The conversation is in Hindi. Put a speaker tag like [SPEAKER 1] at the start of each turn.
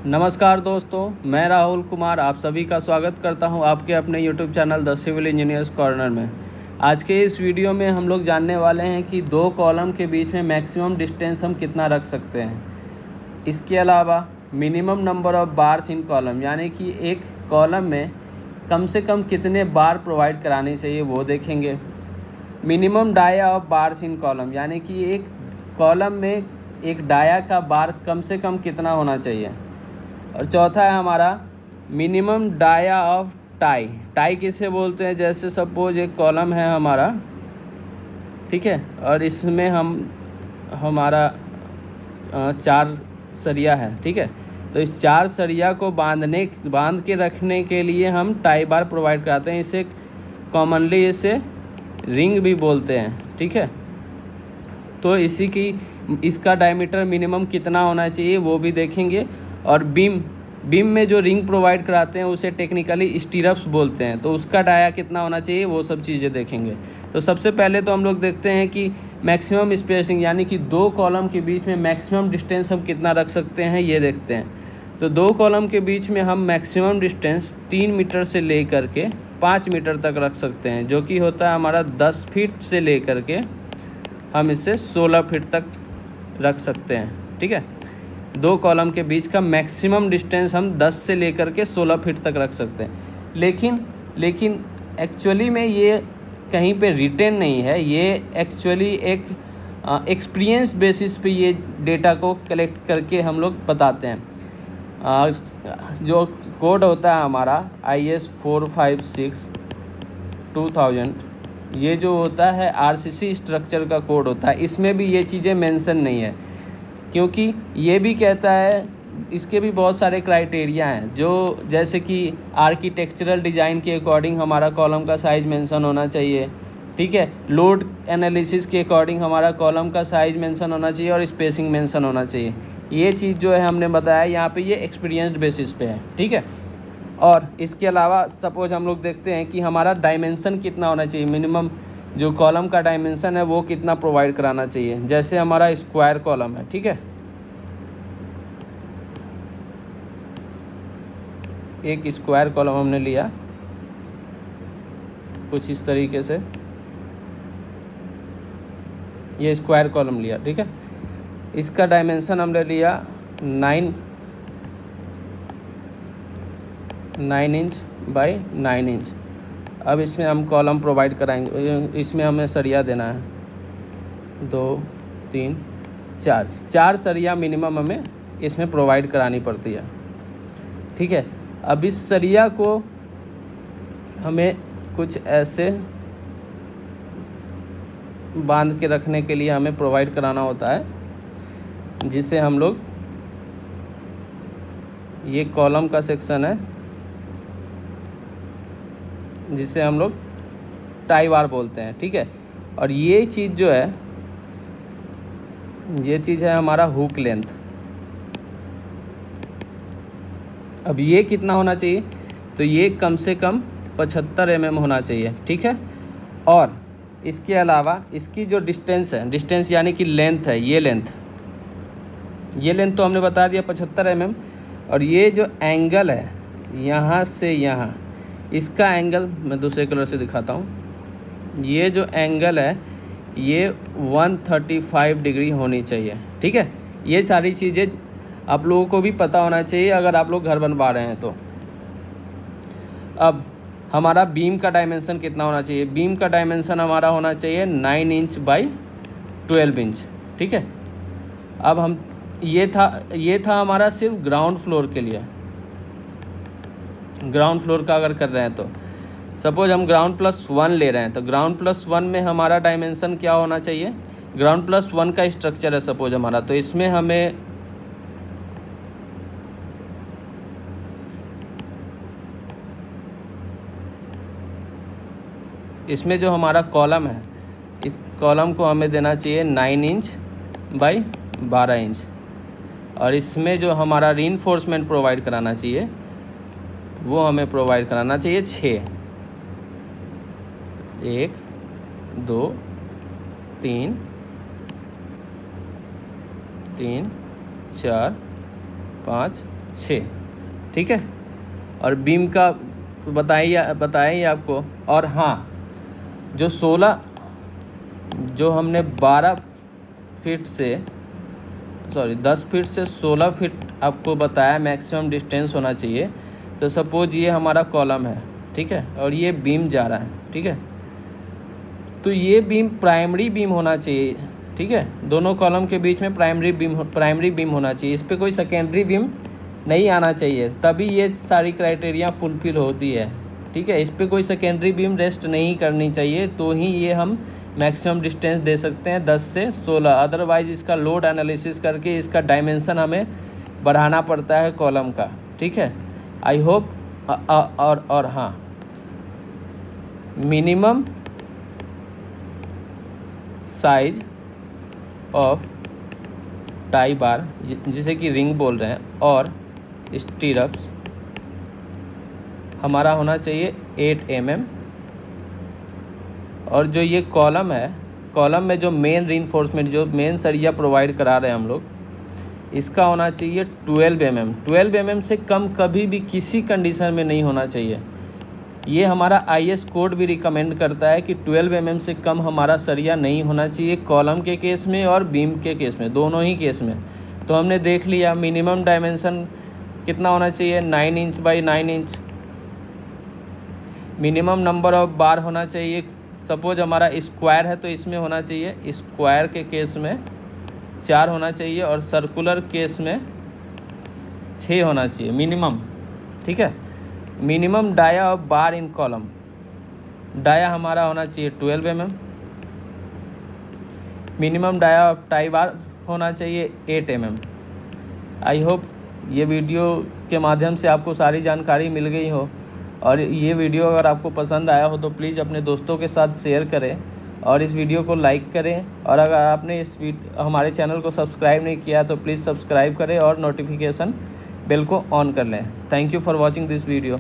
[SPEAKER 1] नमस्कार दोस्तों, मैं राहुल कुमार आप सभी का स्वागत करता हूं आपके अपने YouTube channel the civil engineers corner में। आज के इस वीडियो में हम लोग जानने वाले हैं कि दो कॉलम के बीच में मैक्सिमम डिस्टेंस हम कितना रख सकते हैं। इसके अलावा minimum number of bars in column, यानी कि एक कॉलम में कम से कम कितने बार प्रोवाइड करानी चाहिए वो देखेंगे। Minimum dia of bars in column, यानी कि एक कॉलम में एक डाया का बार कम से कम कितना होना चाहिए। और चौथा है हमारा minimum dia of tie. Tie किसे बोलते हैं, जैसे सपोज एक कॉलम है हमारा, ठीक है, और इसमें हमारा 4 सरिया है, ठीक है, तो इस 4 सरिया को बांध के रखने के लिए हम टाई बार प्रोवाइड कराते हैं। इसे कॉमनली इसे रिंग भी बोलते हैं, ठीक है। तो इसका डायमीटर मिनिमम कितना होना चाहिए वो भी देखेंगे। और बीम में जो रिंग प्रोवाइड कराते हैं उसे टेक्निकली स्टीरप्स बोलते हैं, तो उसका डाया कितना होना चाहिए वो सब चीज़ें देखेंगे। तो सबसे पहले तो हम लोग देखते हैं कि मैक्सिमम स्पेसिंग, यानी कि 2 कॉलम के बीच में मैक्सिमम डिस्टेंस हम कितना रख सकते हैं ये देखते हैं। तो 2 कॉलम के बीच में हम मैक्सिमम डिस्टेंस 3 मीटर से लेकर के 5 मीटर तक रख सकते हैं, जो कि होता है हमारा 10 फीट से लेकर के हम इसे 16 फीट तक रख सकते हैं, ठीक है। 2 कॉलम के बीच का मैक्सिमम डिस्टेंस हम 10 से लेकर के 16 फीट तक रख सकते हैं। लेकिन एक्चुअली में ये कहीं पे रिटेन नहीं है, ये एक्चुअली एक एक्सपीरियंस बेसिस पे ये डेटा को कलेक्ट करके हम लोग बताते हैं। जो कोड होता है हमारा IS 456/2000, ये जो होता है RCC स्ट्रक्चर का कोड होता है, इसमें भी ये चीज़ें मेंशन नहीं है, क्योंकि ये भी कहता है, इसके भी बहुत सारे क्राइटेरिया हैं, जो जैसे कि आर्किटेक्चरल डिज़ाइन के अकॉर्डिंग हमारा कॉलम का साइज़ मेंशन होना चाहिए, ठीक है। लोड एनालिसिस के अकॉर्डिंग हमारा कॉलम का साइज़ मेंशन होना चाहिए और स्पेसिंग मेंशन होना चाहिए। ये चीज़ जो है हमने बताया यहाँ पे, ये एक्सपीरियंस्ड बेसिस पे है, ठीक है। और इसके अलावा सपोज हम लोग देखते हैं कि हमारा डायमेंशन कितना होना चाहिए, मिनिमम जो कॉलम का डायमेंशन है वो कितना प्रोवाइड कराना चाहिए। जैसे हमारा स्क्वायर कॉलम है, ठीक है, एक स्क्वायर कॉलम हमने लिया कुछ इस तरीके से, ये स्क्वायर कॉलम लिया, ठीक है। इसका डायमेंशन हमने लिया 9 इंच बाई 9 इंच। अब इसमें हम कॉलम प्रोवाइड कराएंगे, इसमें हमें सरिया देना है 2 3 4 सरिया मिनिमम हमें इसमें प्रोवाइड करानी पड़ती है, ठीक है। अब इस सरिया को हमें कुछ ऐसे बांध के रखने के लिए हमें प्रोवाइड कराना होता है, जिसे हम लोग, ये कॉलम का सेक्शन है जिसे हम लोग टाई बार बोलते हैं, ठीक है। और ये चीज़ जो है, ये चीज़ है हमारा हुक लेंथ। अब ये कितना होना चाहिए, तो ये कम से कम 75 mm होना चाहिए, ठीक है। और इसके अलावा इसकी जो डिस्टेंस है, डिस्टेंस यानी कि लेंथ है, ये लेंथ तो हमने बता दिया 75 mm। और ये जो एंगल है यहाँ से यहाँ, इसका एंगल मैं दूसरे कलर से दिखाता हूँ, ये जो एंगल है ये 135 डिग्री होनी चाहिए, ठीक है। ये सारी चीज़ें आप लोगों को भी पता होना चाहिए अगर आप लोग घर बनवा रहे हैं तो। अब हमारा बीम का डायमेंशन कितना होना चाहिए, बीम का डायमेंशन हमारा होना चाहिए 9 इंच बाई 12 इंच, ठीक है। अब हम ये था हमारा सिर्फ ग्राउंड फ्लोर के लिए। ग्राउंड फ्लोर का अगर कर रहे हैं तो सपोज हम ग्राउंड +1 ले रहे हैं, तो ग्राउंड +1 में हमारा डायमेंशन क्या होना चाहिए, ग्राउंड +1 का स्ट्रक्चर है सपोज हमारा, तो इसमें हमें जो हमारा कॉलम है, इस कॉलम को हमें देना चाहिए 9 इंच बाई 12 इंच। और इसमें जो हमारा रीइंफोर्समेंट प्रोवाइड कराना चाहिए वो हमें प्रोवाइड कराना चाहिए 6, 1 2 3 4 5 6, ठीक है। और बीम का बताइए आपको। और हाँ, जो 16 जो हमने 12 फीट से 10 फीट से 16 फीट आपको बताया मैक्सिमम डिस्टेंस होना चाहिए। तो सपोज ये हमारा कॉलम है, ठीक है, और ये बीम जा रहा है, ठीक है। तो ये बीम प्राइमरी बीम होना चाहिए, ठीक है। दोनों कॉलम के बीच में प्राइमरी बीम होना चाहिए। इस पर कोई सेकेंडरी बीम नहीं आना चाहिए, तभी ये सारी क्राइटेरिया फुलफिल होती है, ठीक है। इस पर कोई सेकेंडरी बीम रेस्ट नहीं करनी चाहिए, तो ही ये हम मैक्सिमम डिस्टेंस दे सकते हैं 10 से 16। अदरवाइज इसका लोड एनालिसिस करके इसका डायमेंशन हमें बढ़ाना पड़ता है कॉलम का, ठीक है। I hope. और हाँ, मिनिमम साइज ऑफ टाई बार, जिसे कि रिंग बोल रहे हैं, और स्टीरप्स हमारा होना चाहिए 8 mm। और जो ये कॉलम है, कॉलम में जो मेन रीइंफोर्समेंट, जो मेन सरिया प्रोवाइड करा रहे हैं हम लोग, इसका होना चाहिए 12 mm। 12 mm से कम कभी भी किसी कंडीशन में नहीं होना चाहिए। ये हमारा IS कोड भी रिकमेंड करता है कि 12 mm से कम हमारा सरिया नहीं होना चाहिए, कॉलम के केस में और बीम के केस में, दोनों ही केस में। तो हमने देख लिया मिनिमम डायमेंशन कितना होना चाहिए, 9 inch by 9 inch. Minimum number of बार होना चाहिए। सपोज हमारा स्क्वायर है तो इसमें होना चाहिए, स्क्वायर के केस में 4 होना चाहिए, और सर्कुलर केस में 6 होना चाहिए मिनिमम, ठीक है। Minimum dia of bar in column, dia हमारा होना चाहिए 12 mm। Minimum dia of tie bar होना चाहिए 8 mm। आई होप ये वीडियो के माध्यम से आपको सारी जानकारी मिल गई हो, और ये वीडियो अगर आपको पसंद आया हो तो प्लीज़ अपने दोस्तों के साथ शेयर करें, और इस वीडियो को लाइक करें। और अगर आपने हमारे चैनल को सब्सक्राइब नहीं किया तो प्लीज़ सब्सक्राइब करें और नोटिफिकेशन बेल को ऑन कर लें। Thank you for watching this video.